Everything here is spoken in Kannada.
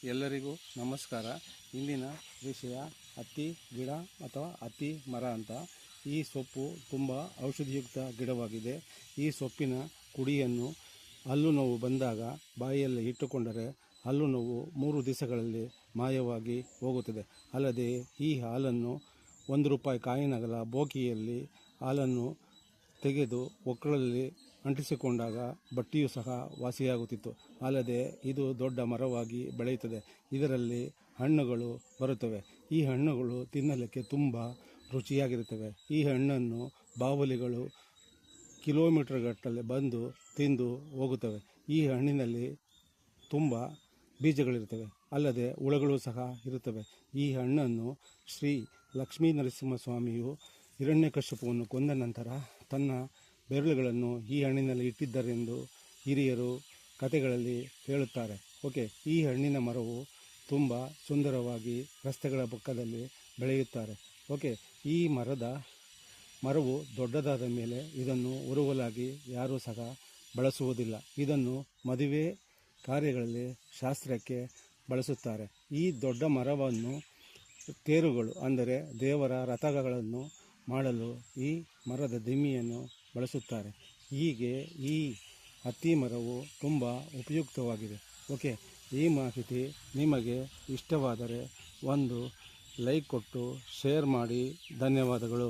ಎಲ್ಲರಿಗೂ ನಮಸ್ಕಾರ. ಇಂದಿನ ವಿಷಯ ಹತ್ತಿ ಗಿಡ ಅಥವಾ ಹತ್ತಿ ಮರ ಅಂತ. ಈ ಸೊಪ್ಪು ತುಂಬ ಔಷಧಿಯುಕ್ತ ಗಿಡವಾಗಿದೆ. ಈ ಸೊಪ್ಪಿನ ಕುಡಿಯನ್ನು ಹಲ್ಲು ನೋವು ಬಂದಾಗ ಬಾಯಿಯಲ್ಲಿ ಇಟ್ಟುಕೊಂಡರೆ ಹಲ್ಲು ನೋವು 3 ದಿವಸಗಳಲ್ಲಿ ಮಾಯವಾಗಿ ಹೋಗುತ್ತದೆ. ಅಲ್ಲದೆ ಈ ಹಾಲನ್ನು ₹1 ಕಾಯಿನಗಲ ಬೋಕಿಯಲ್ಲಿ ಹಾಲನ್ನು ತೆಗೆದು ಒಕ್ಕಳಲ್ಲಿ ಅಂಟಿಸಿಕೊಂಡಾಗ ಬಟ್ಟೆಯೂ ಸಹ ವಾಸಿಯಾಗುತ್ತಿತ್ತು. ಅಲ್ಲದೆ ಇದು ದೊಡ್ಡ ಮರವಾಗಿ ಬೆಳೆಯುತ್ತದೆ. ಇದರಲ್ಲಿ ಹಣ್ಣುಗಳು ಬರುತ್ತವೆ. ಈ ಹಣ್ಣುಗಳು ತಿನ್ನಲಿಕ್ಕೆ ತುಂಬ ರುಚಿಯಾಗಿರುತ್ತವೆ. ಈ ಹಣ್ಣನ್ನು ಬಾವಲಿಗಳು ಕಿಲೋಮೀಟರ್ಗಟ್ಟಲೆ ಬಂದು ತಿಂದು ಹೋಗುತ್ತವೆ. ಈ ಹಣ್ಣಿನಲ್ಲಿ ತುಂಬ ಬೀಜಗಳಿರುತ್ತವೆ. ಅಲ್ಲದೆ ಹುಳಗಳು ಸಹ ಇರುತ್ತವೆ. ಈ ಹಣ್ಣನ್ನು ಶ್ರೀ ಲಕ್ಷ್ಮೀ ನರಸಿಂಹಸ್ವಾಮಿಯು ಹಿರಣ್ಯಕಶ್ಯಪವನ್ನು ಕೊಂದ ನಂತರ ತನ್ನ ಬೆರಳುಗಳನ್ನು ಈ ಹಣ್ಣಿನಲ್ಲಿ ಇಟ್ಟಿದ್ದರೆಂದು ಹಿರಿಯರು ಕಥೆಗಳಲ್ಲಿ ಹೇಳುತ್ತಾರೆ. ಈ ಹಣ್ಣಿನ ಮರವು ತುಂಬ ಸುಂದರವಾಗಿ ರಸ್ತೆಗಳ ಪಕ್ಕದಲ್ಲಿ ಬೆಳೆಯುತ್ತಾರೆ. ಈ ಮರವು ದೊಡ್ಡದಾದ ಮೇಲೆ ಇದನ್ನು ಉರುವಲಾಗಿ ಯಾರೂ ಸಹ ಬಳಸುವುದಿಲ್ಲ. ಇದನ್ನು ಮದುವೆ ಕಾರ್ಯಗಳಲ್ಲಿ ಶಾಸ್ತ್ರಕ್ಕೆ ಬಳಸುತ್ತಾರೆ. ಈ ದೊಡ್ಡ ಮರವನ್ನು ತೇರುಗಳು ಅಂದರೆ ದೇವರ ರಥಗಳನ್ನು ಮಾಡಲು ಈ ಮರದ ದಿಮ್ಮಿಯನ್ನು ಬಳಸುತ್ತಾರೆ. ಹೀಗೆ ಈ ಹತ್ತಿ ಮರವು ತುಂಬ ಉಪಯುಕ್ತವಾಗಿದೆ. ಈ ಮಾಹಿತಿ ನಿಮಗೆ ಇಷ್ಟವಾದರೆ ಒಂದು ಲೈಕ್ ಕೊಟ್ಟು ಶೇರ್ ಮಾಡಿ. ಧನ್ಯವಾದಗಳು.